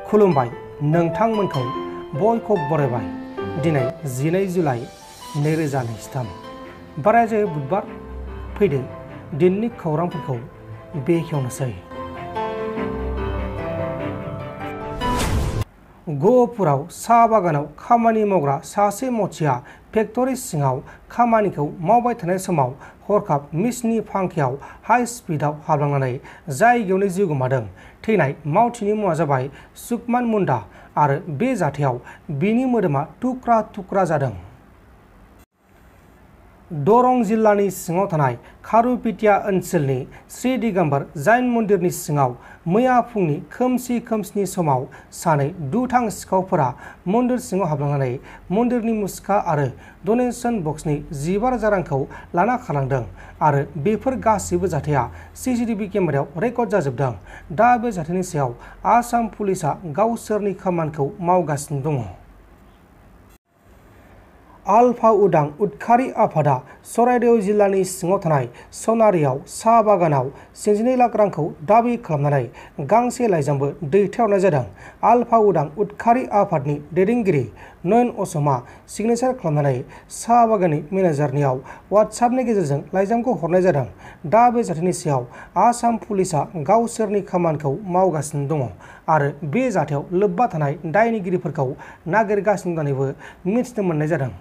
खुलुमबाय नोंथांमोनखौ बयखौ बरायबाय दिनै 12 जुलाइ 2023 बाराय बुधबार फैदो दिननि खौरांफोरखौ बेखेवनोसै। गह'पुराव साहा बागानाव खामानि मावग्रा सासे मावथिआ फेक्टरि सिङाव खामानिखौ मावबाय थानाय समाव हरखाब मिसनि फांखायाव हाइ स्पिडआव हाबलांनानै जायगायावनो जिउ गोमादों। थैनाय मावथिनि मुङा जाबाय सुकमान मुन्डा आरो बे जाथायाव बिनि मोदोमा थुख्रा थुख्रा जादों। दरं जिल्लानि सिङाव थानाय खारुपेटिया ओनसोलनि श्री दिगम्बर जैन मन्दिरनि सिङाव मैया फुंनि खोमसि खोमसिनि समाव सानै दुथां सिखावफोरा मन्दिर सिङाव हाबलांनानै मन्दिरनि मुसुखा आरो डनेशन बक्सनि 12,000 रांखौ लाना खारलांदों आरो बेफोर गासैबो जाथाया CCTV केमेरायाव रेकर्ड जाजोबदों। दा बे जाथायनि सायाव आसाम पुलिसा गावसोरनि खामानिखौ मावगासिनो दङ। आलफा उदां उदखारि आफादा चराइदेव जिल्लानि सिङाव थानाय सनारियाव साहा बागानाव 12 लाख रांखौ दाबि खालामनानै गांसे लाइजामबो दैथायहरनाय जादों। आलफा उदां उदखारि आफादनि दैदेनगिरि नयन असमआ सिगनेचार खालामनानै साहा बागाननि मेनेजारनियाव वाट्सएपनि गेजेरजों लाइजामखौ हरनाय जादों। दा बे जाथायनि सायाव आसाम पुलिसा गावसोरनि खामानिखौ मावगासिनो दङ आरो बे जाथायाव लोब्बा थानाय दायनिगिरिफोरखौ नागिरगासिनो दंबो मिथिनो मोननाय जादों।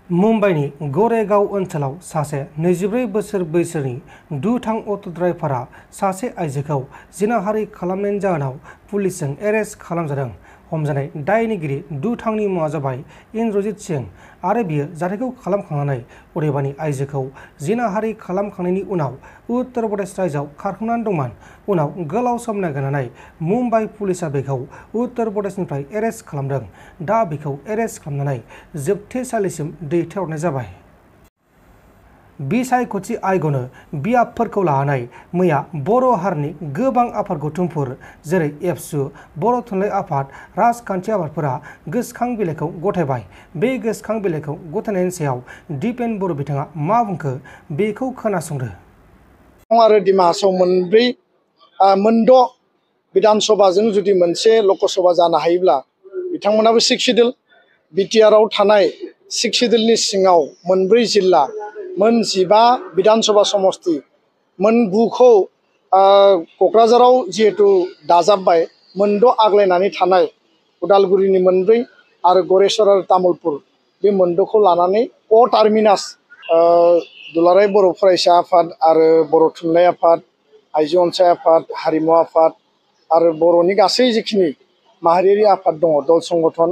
मुम्बाइनि गरेगाव ओनसोलाव सासे 24 बोसोर बैसोनि दुथां अट' ड्राइभारआ सासे आइजोखौ जिनाहारि खालामनायनि जाहोनाव पुलिसजों एरेस्ट खालामजादों। हमजानाय दायनिगिरि दुथांनि मुङा जाबाय इन्द्रजित सिंह आरो बियो जाथायखौ खालामखांनानै अदेबानि आइजोखौ जिनाहारि खालामखांनायनि उनाव उत्तर प्रदेश रायजोआव खारखोमनानै दंमोन। उनाव गोलाव सम नागिरनानै मुम्बाइ पुलिसा बेखौ उत्तर प्रदेशनिफ्राय एरेस्ट खालामदों। दा बेखौ एरेस्ट खालामनानै जोबथेसालिसिम दैथायहरनाय जाबाय। बिसायख'थि आय'गनो बियाबफोरखौ लानानै मैया बर' हारिनि गोबां आफाद गौथुमफोर जेरै एबसु, बर' थुनलाइ आफाद, राजखान्थि आफादफोरा गोसोखां बिलाइखौ गथायबाय। बे गोसोखां बिलाइखौ गथायनायनि सायाव दिपेन बर' बिथाङा मा बुंखो बेखौ खोनासंदो। आरो डिमाहासाव मोनद' बिधान सभाजों जुदि मोनसे लकसभा जानो हायोब्ला बिथांमोनाबो 6 सिडिउल बिटिआरआव थानाय 6 सिडिउलनि सिङाव मोनब्रै जिल्ला मोन 15 बिधान सभा समस्ति मोन 9खौ क'क्राझाराव जिहेतु दाजाबबाय मोनद' आग्लायनानै थानाय उदालगुरिनि मोनब्रै आरो गरेस्वर आरो तामुलपुर बे मोनद'खौ लानानै टार्मिनास दुलाराय बर' फरायसा आफाद आरो बर' थुनलाइ आफाद, आइजो अनसाय आफाद, हारिमु आफाद आरो बर'नि गासै जिखिनि माहारियारि आफाद दङ दल संगठन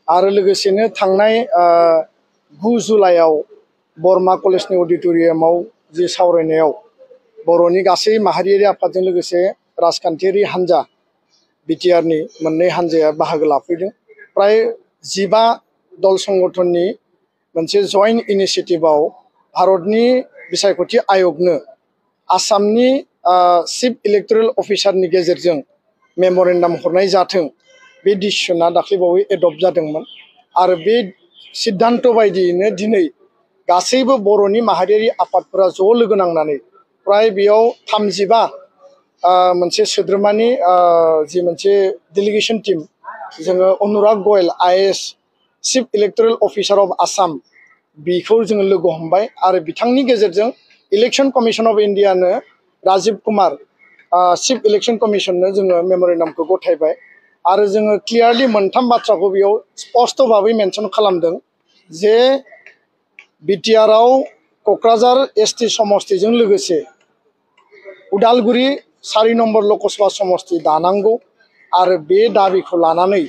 आरो लोगोसेनो थांनाय 9 जुलाइआव बरमा कलेजनि अडिट'रियामाव जि सावरायनायाव बर'नि गासै माहारियारि आफादजों लोगोसे राजखान्थियारि हान्जा बिटिआरनि मोननै हान्जाया बाहागो लाफैदों। प्राय 15 दल संगठननि मोनसे जइन्ट इनिसियेटिभआव भारतनि बिसायख'थि आय'गनो आसामनि चिफ इलेक्टरेल अफिसारनि गेजेरजों मेम'रेन्डाम हरनाय जाथों बे डिसिसना दाख्लैबावै एडप्ट जादोंमोन आरो बे सिद्धान्त बायदियैनो दिनै गासैबो बर'नि माहारियारि आफादफोरा ज' लोगो नांनानै प्राय बेयाव 35 मोनसे सोद्रोमानि जि मोनसे डेलिगेसन टीम जोङो Anurag Goyal IAS chief electoral officer of Assam बेखौ जोङो लोगो हमबाय आरो बिथांनि गेजेरजों इलेक्सन कमिसन अफ इन्डियानो राजीव कुमार चिफ इलेक्सन कमिसननो जोङो मेम'रेन्डामखौ गथायबाय आरो जोङो क्लियारलि मोनथाम बाथ्राखौ बेयाव स्पष्ट भाबै मेनसन खालामदों जे बिटिआरआव क'क्राझार ST समस्तिजों लोगोसे उदालगुरि 4 नम्बर लकसभा समस्ति दानांगौ आरो बे दाबिखौ लानानै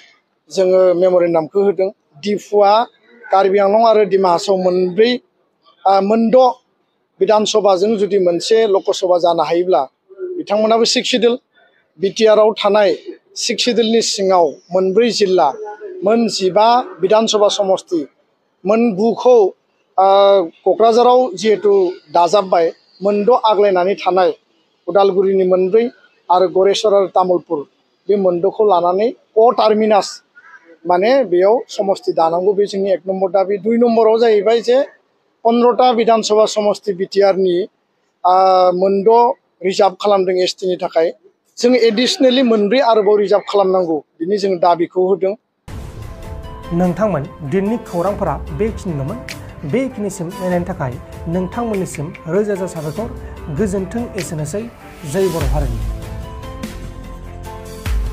जोङो मेम'रेन्डामखौ होदों। डिफुआ कार्बि आंलं आरो डिमाहासाव मोनद' बिधान सभाजों जुदि मोनसे लकसभा जानो हायोब्ला बिथांमोनाबो 6 सिडिउल बिटिआरआव थानाय 6 सिडिउलनि सिङाव मोनब्रै जिल्ला मोन 15 बिधान सभा समस्ति मोन 9खौ क'क्राझाराव जिहेतु दाजाबबाय मोनद' आग्लायनानै थानाय उदालगुरिनि मोनब्रै आरो गरेस्वर आरो तामुलपुर बे मोनद'खौ लानानै टार्मिनास माने बेयाव समस्ति दानांगौ बे जोंनि 1 नम्बर दाबि। 2 नम्बराव जाहैबाय जे 15टा बिधान सभा समस्ति बिटिआरनि मोनद' रिजार्भ खालामदों STनि थाखाय जों एडिशनेलि मोनब्रै आरोबाव रिजार्भ खालामनांगौ बिनि जों दाबिखौ होदों। नोंथांमोन दिननि खौरांफोरा बेखिनिल'मोन। बेखिनिसिम नायनायनि थाखाय नोंथांमोननिसिम रोजा रोजा साबायखर। गोजोन्थों। एसेनोसै। जय बर' हारिनि।